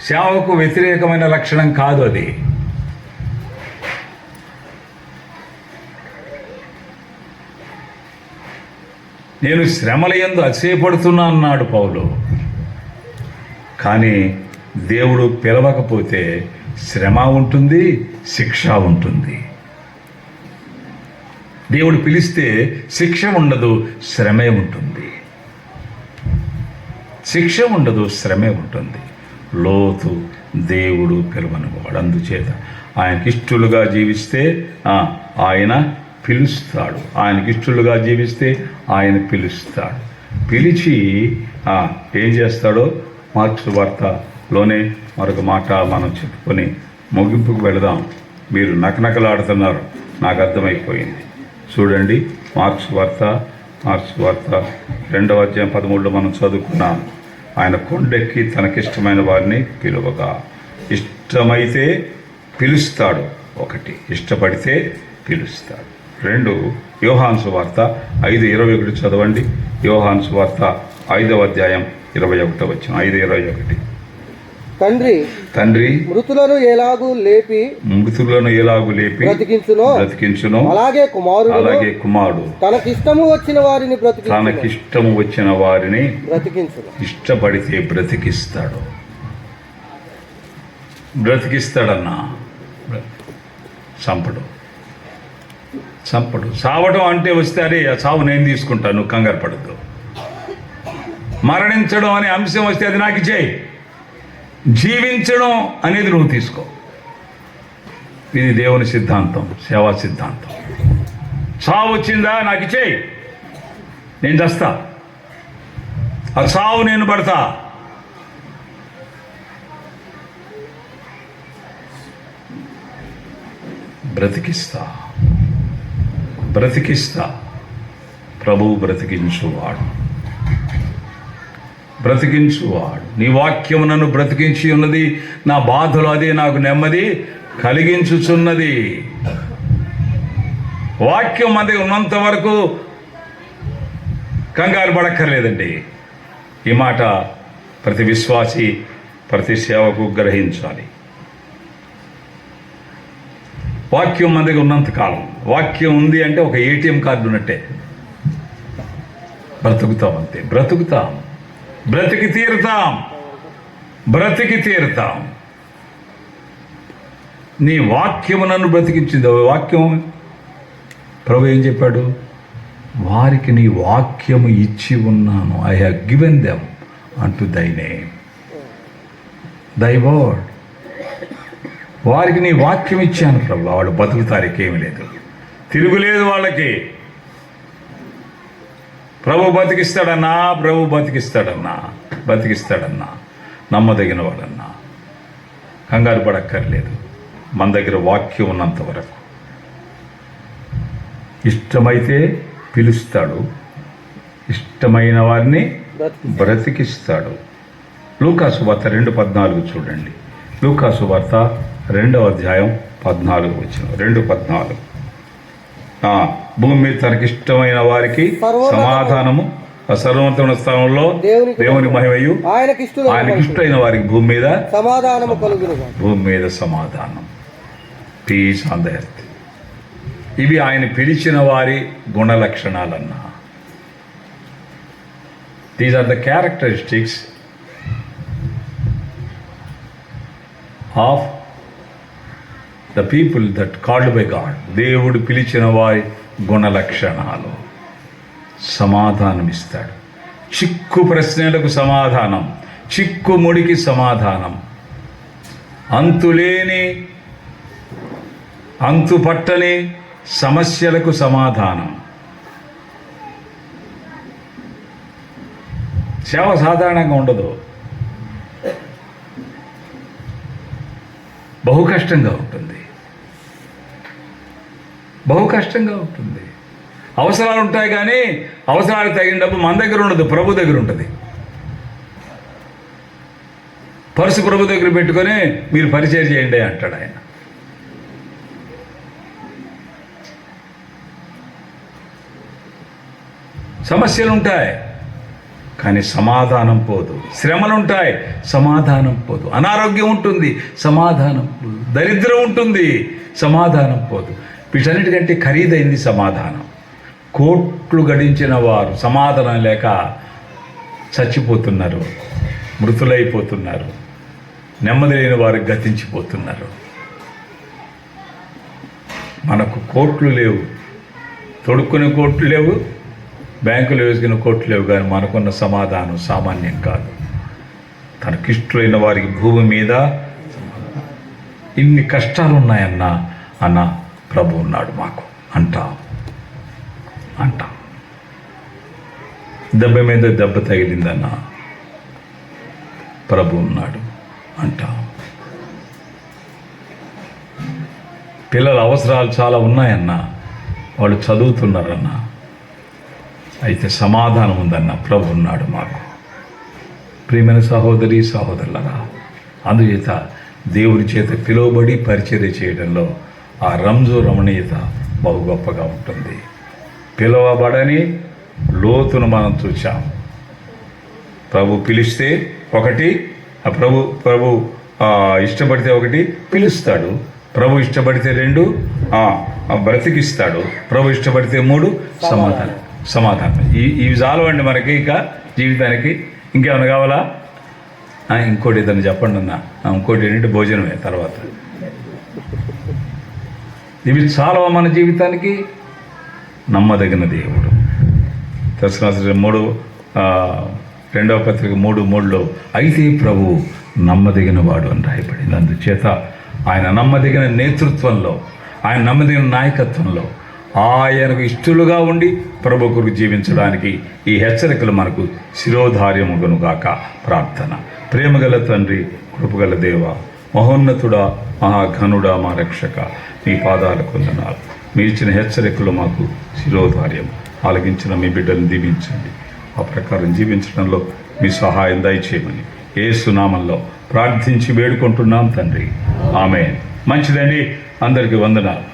సేవకు వ్యతిరేకమైన లక్షణం కాదు అది. నేను శ్రమల యందు అతిశయపడుతున్నా అన్నాడు పౌలు. కానీ దేవుడు పిలవకపోతే శ్రమ ఉంటుంది, శిక్ష ఉంటుంది. దేవుడు పిలిస్తే శిక్ష ఉండదు, శ్రమే ఉంటుంది. శిక్ష ఉండదు, శ్రమే ఉంటుంది. లోతు దేవుడు పిలవనివాడు. అందుచేత ఆయనకిష్టులుగా జీవిస్తే ఆయన పిలుస్తాడు. ఆయనకిష్టులుగా జీవిస్తే ఆయన పిలుస్తాడు. పిలిచి ఏం చేస్తాడో మార్క్స్ వార్తలోనే మరొక మాట మనం చెప్పుకొని ముగింపుకు వెళదాం. మీరు నకనకలాడుతున్నారు, నాకు అర్థమైపోయింది. చూడండి, మార్క్స్ వార్త 2వ అధ్యాయం 13లో మనం చదువుకున్నాం. ఆయన కొండెక్కి తనకిష్టమైన వారిని పిలువగా, ఇష్టమైతే పిలుస్తాడు. 1, ఇష్టపడితే పిలుస్తాడు. 2, యోహాను సువార్త 5:21 చదవండి. యోహాను సువార్త 5వ అధ్యాయం 21వ వచనం. 5:21. తండ్రి మృతులను ఎలాగూ లేపి బ్రతికించునో అలాగే కుమారుడు తనకిష్టము వచ్చిన వారిని ఇష్టపడితే బ్రతికిస్తాడన్నా. చంపడు. సావడం అంటే వస్తే అరే ఆ సావు నేను తీసుకుంటాను, నువ్వు కంగారు పడద్దు. మరణించడం అనే అంశం వస్తే అది నాకు ఇచ్చేయి. జీవించడం అనేది నువ్వు తీసుకో. ఇది దేవుని సిద్ధాంతం, సేవా సిద్ధాంతం. సావు వచ్చిందా, నాకు ఇచ్చేయి, నేను చస్తా. ఆ సావు నేను పడతా. బ్రతికిస్తా. ప్రభువు బ్రతికించువాడు. నీ వాక్యము నన్ను బ్రతికించి ఉన్నది. నా బాధలు అదే నాకు నెమ్మది కలిగించుచున్నది. వాక్యం అది ఉన్నంత వరకు కంగారు పడక్కర్లేదండి. ఈ మాట ప్రతి విశ్వాసి, ప్రతి సేవకు గ్రహించాలి. వాక్యం మన దగ్గర ఉన్నంతకాలం, వాక్యం ఉంది అంటే ఒక ఏటీఎం కార్డు ఉన్నట్టే. బ్రతుకుతాం అంతే. బ్రతికి తీరుతాం. నీ వాక్యము నన్ను బ్రతికించింది. వాక్యం ప్రభు ఏం చెప్పాడు? వారికి నీ వాక్యము ఇచ్చి ఉన్నాను. ఐ హ్యావ్ గివెన్ దెమ్ అంటు దై నేమ్, దై వర్డ్. వారికి నీ వాక్యం ఇచ్చాను ప్రభు. వాళ్ళు బతుకుతారికేమీ లేదు, తిరుగులేదు వాళ్ళకి. ప్రభు బతికిస్తాడన్నా. నమ్మదగిన వాడన్నా. కంగారు పడక్కర్లేదు. మన దగ్గర వాక్యం ఉన్నంత వరకు. ఇష్టమైతే పిలుస్తాడు, ఇష్టమైన వారిని బ్రతికిస్తాడు. లూకాసు వార్త 2:14 చూడండి. లూకాసు వార్త 2వ అధ్యాయం 14 వచనం. 2:14. భూమి మీద తనకిష్టమైన వారికి సమాధానము, సర్వోన్నతమైన స్థానంలో దేవుని మహిమయు, ఆయనకిష్టమైన వారికి భూమి మీద సమాధానం. Peace on the earth. ఇవి ఆయన పిలిచిన వారి గుణ లక్షణాలన్నా. These are the characteristics of the people that called by God. దేవుడు పిలిచిన వారి గుణ లక్షణాలు. సమాధానం ఇస్తాడు. చిక్కు ప్రశ్నలకు సమాధానం, చిక్కుముడికి సమాధానం, అంతుపట్టని సమస్యలకు సమాధానం. సేవ సాధారణంగా ఉండదు, బహు కష్టంగా ఉంటుంది. అవసరాలు ఉంటాయి, కానీ అవసరాలకు తగిన డబ్బు మన దగ్గర ఉండదు, ప్రభు దగ్గర ఉంటుంది. పర్సు ప్రభు దగ్గర పెట్టుకొని మీరు పరిచయం చేయండి అంటాడు ఆయన. సమస్యలు ఉంటాయి, కానీ సమాధానం పోదు. శ్రమలుంటాయి, సమాధానం పోదు. అనారోగ్యం ఉంటుంది, సమాధానం పోదు. దరిద్రం ఉంటుంది, సమాధానం పోదు. వీటన్నిటికంటే ఖరీదైంది సమాధానం. కోట్లు గడించిన వారు సమాధానం లేక చచ్చిపోతున్నారు, మృతులైపోతున్నారు, నెమ్మది లేని వారు గతించిపోతున్నారు. మనకు కోట్లు లేవు, తొడుక్కునే కోట్లు లేవు, బ్యాంకులు వేసుకున్న కోట్లు లేవు, కానీ మనకున్న సమాధానం సామాన్యం కాదు. తనకిష్టులైన వారికి భూమి మీద ఇన్ని కష్టాలు ఉన్నాయన్న ప్రభు ఉన్నాడు మాకు అంటాం. దెబ్బ మీద దెబ్బ తగిలిందన్న ప్రభు ఉన్నాడు అంటాం. పిల్లల అవసరాలు చాలా ఉన్నాయన్న, వాళ్ళు చదువుతున్నారన్న, అయితే సమాధానం ఉందన్న ప్రభు ఉన్నాడు మాకు. ప్రియమైన సహోదరి సహోదరులరా, అందుచేత దేవుని చేత పిలువబడి పరిచర్య చేయడంలో ఆ రంజు రమణీయత బహు గొప్పగా ఉంటుంది. పిలువబడని లోతును మనం చూచాం. ప్రభు పిలిస్తే ఒకటి, ప్రభు ఇష్టపడితే ఒకటి పిలుస్తాడు, ప్రభు ఇష్టపడితే 2 బ్రతికిస్తాడు, ప్రభు ఇష్టపడితే 3 సమాధానం. ఇవి చాలవండి మనకి ఇక జీవితానికి. ఇంకేమైనా కావాలా? ఇంకోటి ఏదైనా చెప్పండి అన్న. ఇంకోటి ఏంటంటే భోజనమే తర్వాత. ఇవి చాలవా మన జీవితానికి? నమ్మదగిన దేవుడు. దర్శనాశ్రీ 2వ పత్రిక 3:3 అయితే ప్రభు నమ్మదగిన వాడు అని రాయబడింది. అందుచేత ఆయన నమ్మదగిన నేతృత్వంలో, ఆయన నమ్మదగిన నాయకత్వంలో ఆయనకు ఇష్టలుగా ఉండి ప్రభు కొరకు జీవించడానికి ఈ హెచ్చరికలు మనకు శిరోధార్యముగనుగాక ప్రార్థన. ప్రేమగల తండ్రి, కృపగల దేవ, మహోన్నతుడా, మహాఘనుడా, మా రక్షక, మీ పాదాలకు వందనాలు. మీ ఇచ్చిన హెచ్చరికలు మాకు శిరోధార్యం. ఆలకించిన మీ బిడ్డలను దీవించండి. ఆ ప్రకారం జీవించడంలో మీ సహాయం దయచేయమని యేసు నామములో ప్రార్థించి వేడుకుంటున్నాం తండ్రి. ఆమేన్. మంచిదండి, అందరికీ వందనాలు.